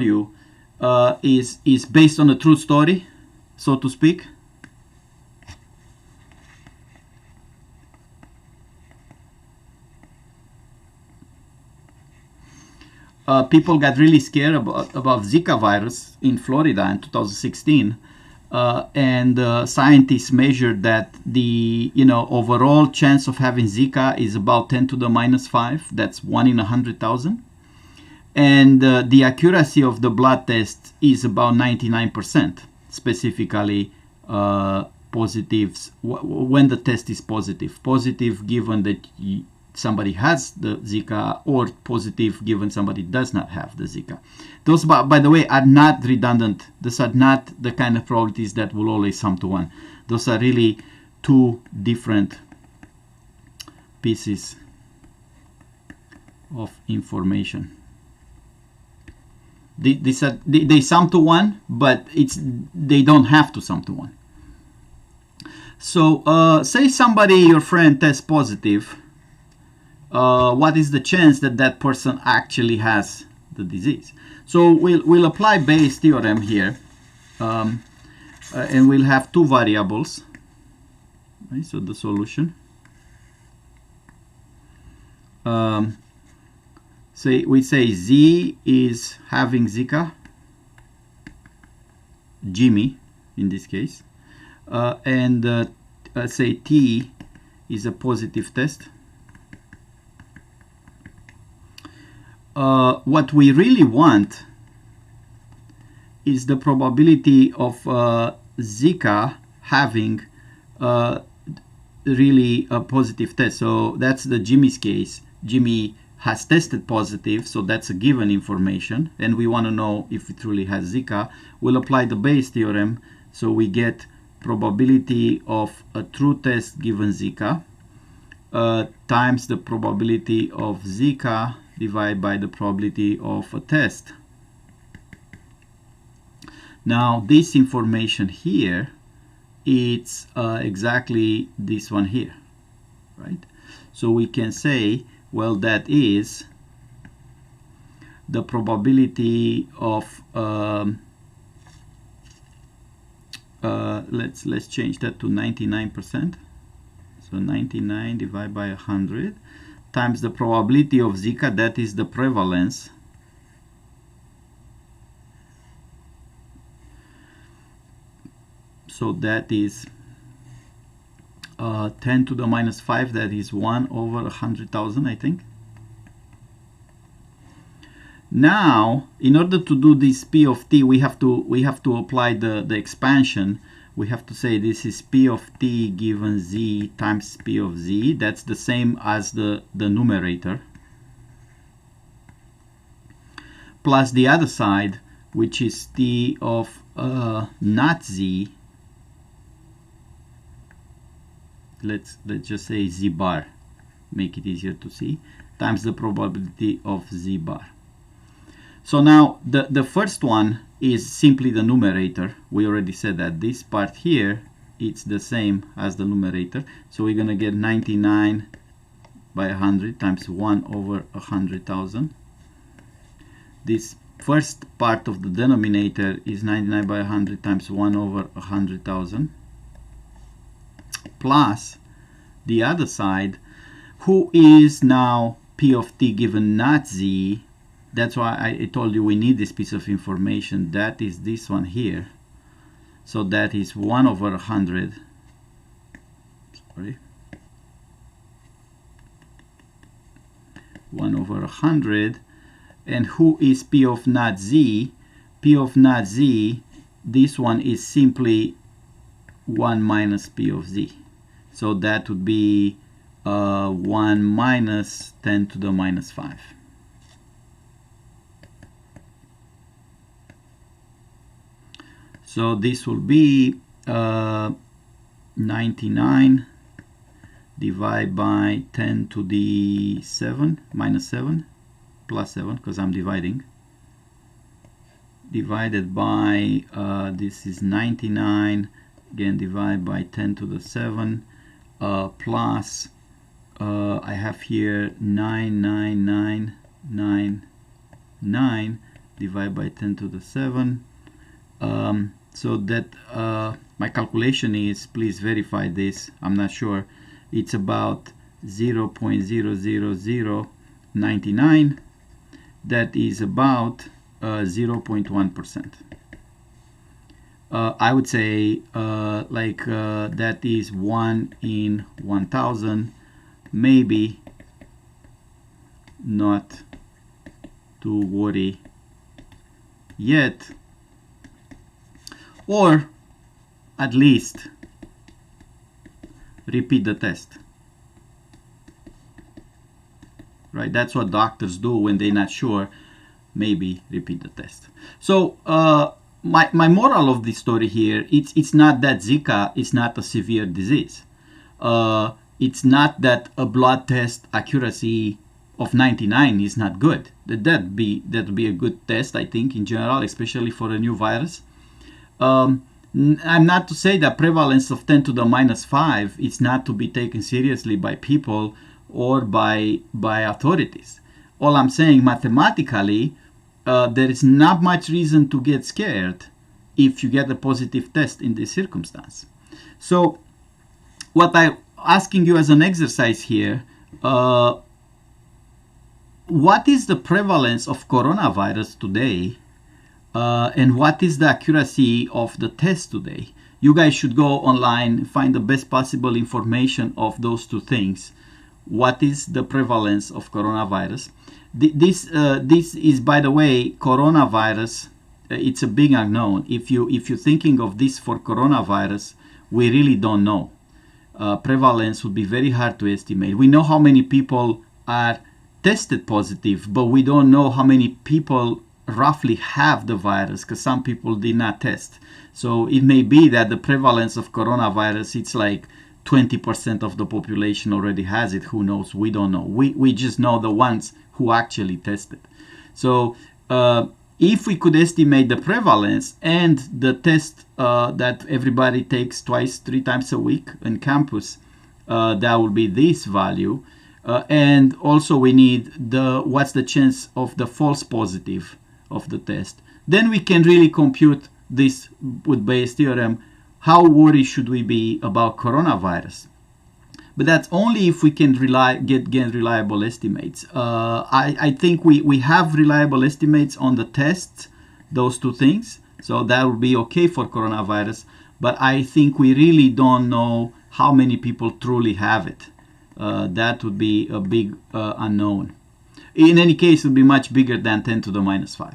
you is based on a true story, so to speak. People got really scared about Zika virus in Florida in 2016, and scientists measured that the overall chance of having Zika is about 10 to the minus 5. That's 1 in 100,000. And the accuracy of the blood test is about 99%, specifically positives when the test is positive. Positive given that somebody has the Zika, or positive given somebody does not have the Zika. Those, by the way, are not redundant. Those are not the kind of probabilities that will always sum to 1. Those are really two different pieces of information. They sum to 1, but they don't have to sum to 1. So say somebody, your friend, tests positive. What is the chance that that person actually has the disease? So we'll apply Bayes' theorem here, and we'll have two variables. Right, so the solution. We say Z is having Zika, Jimmy in this case, and say T is a positive test. What we really want is the probability of Zika having really a positive test. So that's the Jimmy's case. Jimmy has tested positive, so that's a given information, and we want to know if it truly has Zika. We'll apply the Bayes theorem, so we get probability of a true test given Zika times the probability of Zika divided by the probability of a test. Now this information here, it's exactly this one here, right? So we can say, well, that is the probability of let's change that to 99%. So 99 divided by 100 times the probability of Zika, that is the prevalence. So that is 10 to the minus 5, that is 1 over 100,000, I think. Now, in order to do this P of t, we have to apply the expansion. We have to say this is P of t given z times P of z. That's the same as the numerator, plus the other side, which is t of not z. Let's just say z bar, make it easier to see, times the probability of z bar. So now the first one is simply the numerator. We already said that this part here, it's the same as the numerator. So we're going to get 99 by 100 times 1 over 100,000. This first part of the denominator is 99 by 100 times 1 over 100,000. Plus the other side, who is now P of t given not z. That's why I told you we need this piece of information. That is this one here. So that is 1 over 100. Sorry. 1 over 100. And who is P of not z? P of not z, this one is simply 1 minus P of z. So that would be 1 minus 10 to the minus 5. So this will be 99 divided by 10 to the 7 minus 7 plus 7, because I'm dividing, divided by this is 99, again divided by 10 to the 7 plus I have here 99999 divided by 10 to the 7. So that my calculation is, please verify this, I'm not sure, it's about 0.00099. That is about 0.1%. I would say that is 1 in 1,000, maybe not to worry yet, or at least repeat the test. Right, that's what doctors do when they're not sure. Maybe repeat the test. So my moral of this story here, it's not that Zika is not a severe disease. It's not that a blood test accuracy of 99 is not good. That'd be a good test, I think, in general, especially for a new virus. I'm not to say that prevalence of 10 to the minus 5 is not to be taken seriously by people or by authorities. All I'm saying, mathematically, there is not much reason to get scared if you get a positive test in this circumstance. So what I'm asking you as an exercise here, what is the prevalence of coronavirus today, and what is the accuracy of the test today? You guys should go online, find the best possible information of those two things. What is the prevalence of coronavirus? This is, by the way, coronavirus. It's a big unknown. If you're thinking of this for coronavirus, we really don't know. Prevalence would be very hard to estimate. We know how many people are tested positive, but we don't know how many people roughly have the virus, because some people did not test. So it may be that the prevalence of coronavirus, it's like 20% of the population already has it. Who knows? We don't know. We just know the ones who actually tested. So if we could estimate the prevalence and the test that everybody takes 2-3 times a week in campus, that will be this value. And also we need what's the chance of the false positive of the test. Then we can really compute this with Bayes' theorem. How worried should we be about coronavirus? But that's only if we can get reliable estimates. I think we have reliable estimates on the tests, those two things. So that will be okay for coronavirus. But I think we really don't know how many people truly have it. That would be a big unknown. In any case, it would be much bigger than 10 to the minus 5.